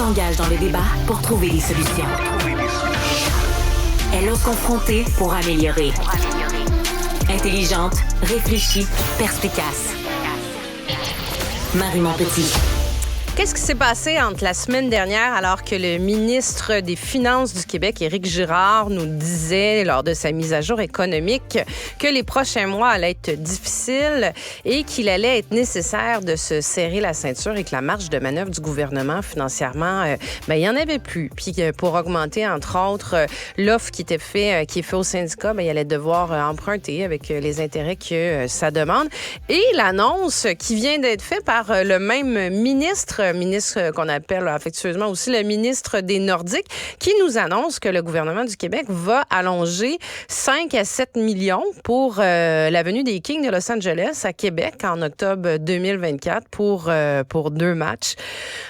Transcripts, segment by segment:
s'engage dans le débat pour trouver des solutions. Elle ose confronter pour améliorer. Intelligente, réfléchie, perspicace. Marie Montpetit. Qu'est-ce qui s'est passé entre la semaine dernière alors que le ministre des Finances du Québec, Éric Girard, nous disait lors de sa mise à jour économique que les prochains mois allaient être difficiles et qu'il allait être nécessaire de se serrer la ceinture et que la marge de manœuvre du gouvernement financièrement, il n'y en avait plus. Puis pour augmenter, entre autres, l'offre qui est faite au syndicat, il allait devoir emprunter avec les intérêts que ça demande. Et l'annonce qui vient d'être faite par le même ministre qu'on appelle affectueusement aussi le ministre des Nordiques, qui nous annonce que le gouvernement du Québec va allonger 5 à 7 millions pour la venue des Kings de Los Angeles à Québec en octobre 2024 pour 2 matchs.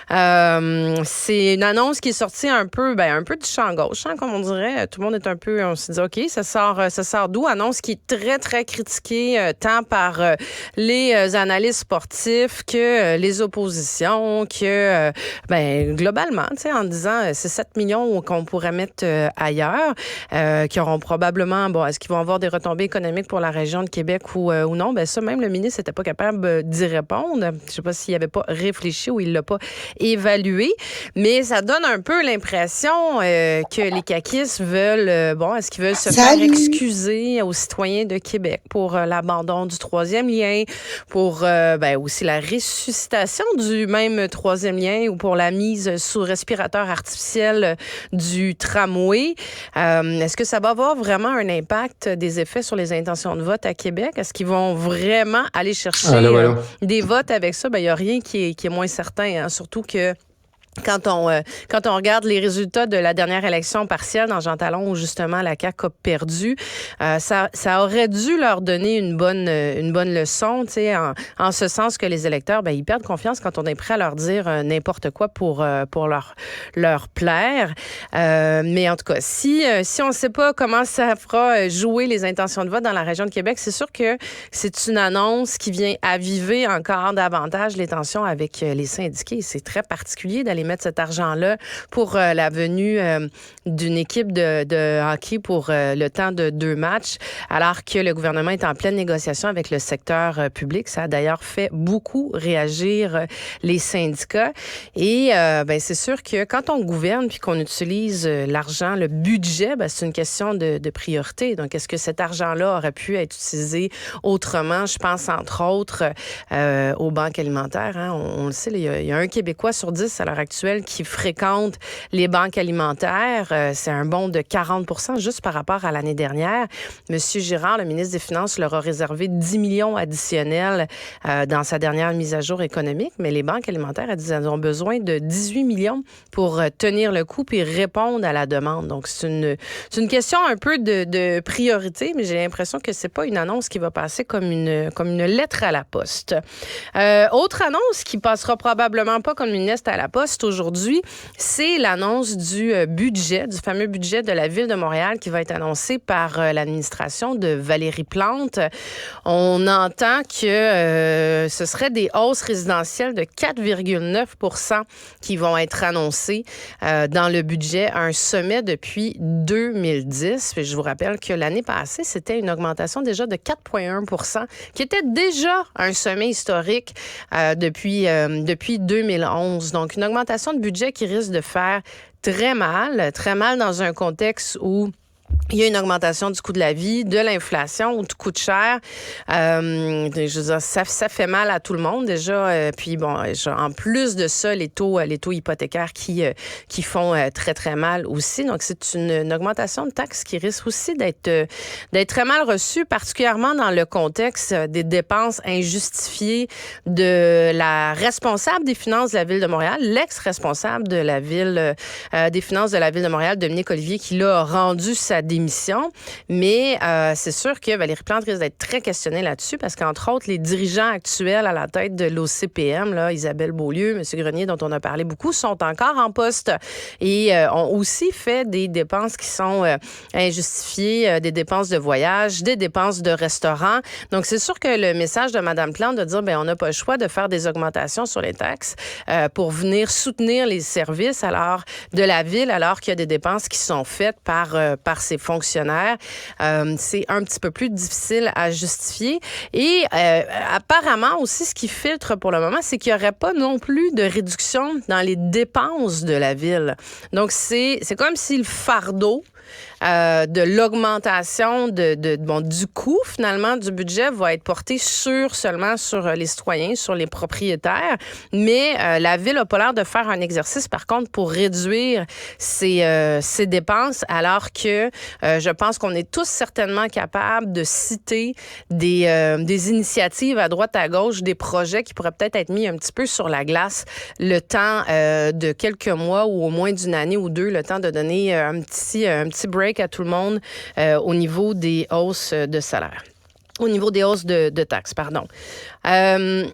C'est une annonce qui est sortie un peu du champ gauche, comme on dirait. Tout le monde est un peu, on se dit, OK, ça sort d'où? Annonce qui est très, très critiquée tant par les analystes sportifs que les oppositions, que globalement, en disant c'est 7 millions qu'on pourrait mettre ailleurs, qui auront probablement, est-ce qu'ils vont avoir des retombées économiques pour la région de Québec ou non? Ça, même le ministre n'était pas capable d'y répondre. Je ne sais pas s'il n'avait pas réfléchi ou il ne l'a pas évalué, mais ça donne un peu l'impression que les caquistes veulent, est-ce qu'ils veulent se faire excuser aux citoyens de Québec pour l'abandon du troisième lien, pour aussi la ressuscitation du même troisième lien ou pour la mise sous respirateur artificiel du tramway. Est-ce que ça va avoir vraiment un impact des effets sur les intentions de vote à Québec? Est-ce qu'ils vont vraiment aller chercher des votes avec ça? Il n'y a rien qui est moins certain, surtout que quand on regarde les résultats de la dernière élection partielle dans Jean Talon où justement la CAQ a perdu, ça aurait dû leur donner une bonne leçon, en ce sens que les électeurs, ils perdent confiance quand on est prêt à leur dire n'importe quoi pour leur plaire. Mais en tout cas, si on ne sait pas comment ça fera jouer les intentions de vote dans la région de Québec, c'est sûr que c'est une annonce qui vient aviver encore davantage les tensions avec les syndiqués. C'est très particulier d'aller mettre cet argent-là pour la venue d'une équipe de hockey pour le temps de 2 matchs, alors que le gouvernement est en pleine négociation avec le secteur public. Ça a d'ailleurs fait beaucoup réagir les syndicats. Et c'est sûr que quand on gouverne puis qu'on utilise l'argent, le budget, c'est une question de priorité. Donc, est-ce que cet argent-là aurait pu être utilisé autrement? Je pense, entre autres, aux banques alimentaires. On le sait, il y a un Québécois sur 10 à l'heure actuelle qui fréquentent les banques alimentaires. C'est un bond de 40% juste par rapport à l'année dernière. Monsieur Girard, le ministre des Finances, leur a réservé 10 millions additionnels dans sa dernière mise à jour économique, mais les banques alimentaires, elles ont besoin de 18 millions pour tenir le coup et répondre à la demande. Donc, c'est une question un peu de priorité, mais j'ai l'impression que c'est pas une annonce qui va passer comme une lettre à la poste. Autre annonce qui passera probablement pas comme une lettre à la poste aujourd'hui, c'est l'annonce du fameux budget de la Ville de Montréal qui va être annoncé par l'administration de Valérie Plante. On entend que ce serait des hausses résidentielles de 4,9% qui vont être annoncées dans le budget, un sommet depuis 2010. Puis je vous rappelle que l'année passée, c'était une augmentation déjà de 4,1%, qui était déjà un sommet historique depuis 2011. Donc, une augmentation de budget qui risque de faire très mal dans un contexte où il y a une augmentation du coût de la vie, de l'inflation, où tout coûte cher. Je veux dire, ça fait mal à tout le monde déjà. Puis en plus de ça, les taux hypothécaires qui font très, très mal aussi. Donc, c'est une augmentation de taxes qui risque aussi d'être très mal reçue, particulièrement dans le contexte des dépenses injustifiées de la responsable des finances de la Ville de Montréal, l'ex-responsable de la Ville des finances de la Ville de Montréal, Dominique Olivier, qui là a rendu sa démission l'émission. Mais c'est sûr que Valérie Plante risque d'être très questionnée là-dessus parce qu'entre autres, les dirigeants actuels à la tête de l'OCPM, là, Isabelle Beaulieu, M. Grenier, dont on a parlé beaucoup, sont encore en poste et ont aussi fait des dépenses qui sont injustifiées, des dépenses de voyage, des dépenses de restaurant. Donc, c'est sûr que le message de Mme Plante de dire, on n'a pas le choix de faire des augmentations sur les taxes pour venir soutenir les services de la ville, alors qu'il y a des dépenses qui sont faites par ses fonctionnaires. C'est un petit peu plus difficile à justifier. Et apparemment aussi, ce qui filtre pour le moment, c'est qu'il n'y aurait pas non plus de réduction dans les dépenses de la ville. Donc, c'est comme si le fardeau de l'augmentation du coût, finalement, du budget va être porté seulement sur les citoyens, sur les propriétaires. Mais la Ville n'a pas l'air de faire un exercice, par contre, pour réduire ses dépenses, alors que je pense qu'on est tous certainement capables de citer des initiatives à droite, à gauche, des projets qui pourraient peut-être être mis un petit peu sur la glace le temps de quelques mois ou au moins d'une année ou deux, le temps de donner un petit break à tout le monde au niveau des hausses de salaire. Au niveau des hausses de taxes, pardon. La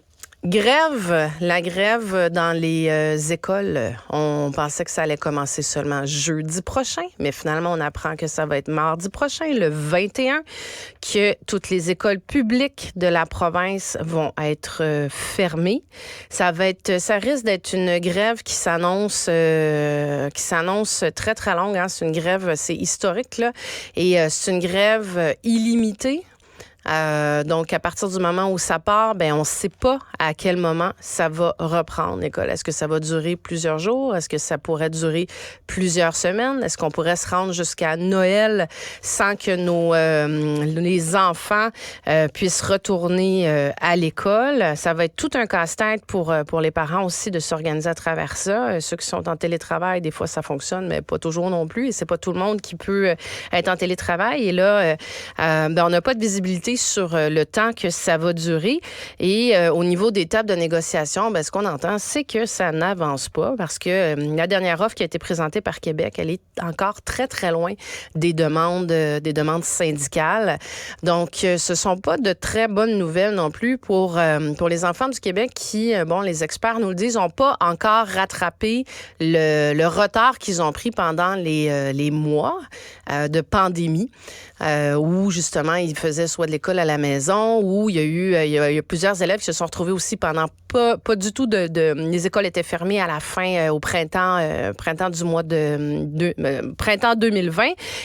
grève dans les écoles, on pensait que ça allait commencer seulement jeudi prochain, mais finalement, on apprend que ça va être mardi prochain, le 21, que toutes les écoles publiques de la province vont être fermées. Ça risque d'être une grève qui s'annonce très, très longue. Hein. C'est une grève, c'est historique, là, et c'est une grève illimitée. Donc, à partir du moment où ça part, on ne sait pas à quel moment ça va reprendre, l'école. Est-ce que ça va durer plusieurs jours? Est-ce que ça pourrait durer plusieurs semaines? Est-ce qu'on pourrait se rendre jusqu'à Noël sans que les enfants puissent retourner à l'école? Ça va être tout un casse-tête pour les parents aussi de s'organiser à travers ça. Ceux qui sont en télétravail, des fois, ça fonctionne, mais pas toujours non plus. Et c'est pas tout le monde qui peut être en télétravail. Et là, on n'a pas de visibilité sur le temps que ça va durer. Et au niveau des tables de négociation, ce qu'on entend, c'est que ça n'avance pas parce que la dernière offre qui a été présentée par Québec, elle est encore très, très loin des demandes syndicales. Donc, ce sont pas de très bonnes nouvelles non plus pour les enfants du Québec qui, les experts nous le disent, n'ont pas encore rattrapé le retard qu'ils ont pris pendant les mois de pandémie. Où justement ils faisaient soit de l'école à la maison, où il y a plusieurs élèves qui se sont retrouvés aussi pendant pas du tout les écoles étaient fermées à la fin au printemps printemps 2020,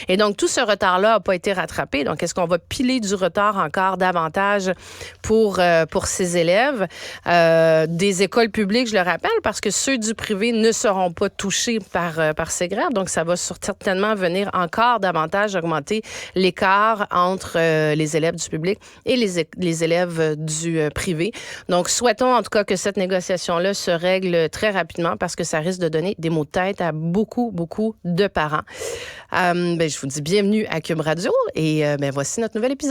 et donc tout ce retard-là n'a pas été rattrapé. Donc est-ce qu'on va piler du retard encore davantage pour ces élèves des écoles publiques, je le rappelle, parce que ceux du privé ne seront pas touchés par ces grèves, donc ça va certainement venir encore davantage augmenter l'écart entre les élèves du public et les élèves du privé. Donc, souhaitons en tout cas que cette négociation-là se règle très rapidement parce que ça risque de donner des maux de tête à beaucoup, beaucoup de parents. Je vous dis bienvenue à Cube Radio et voici notre nouvel épisode.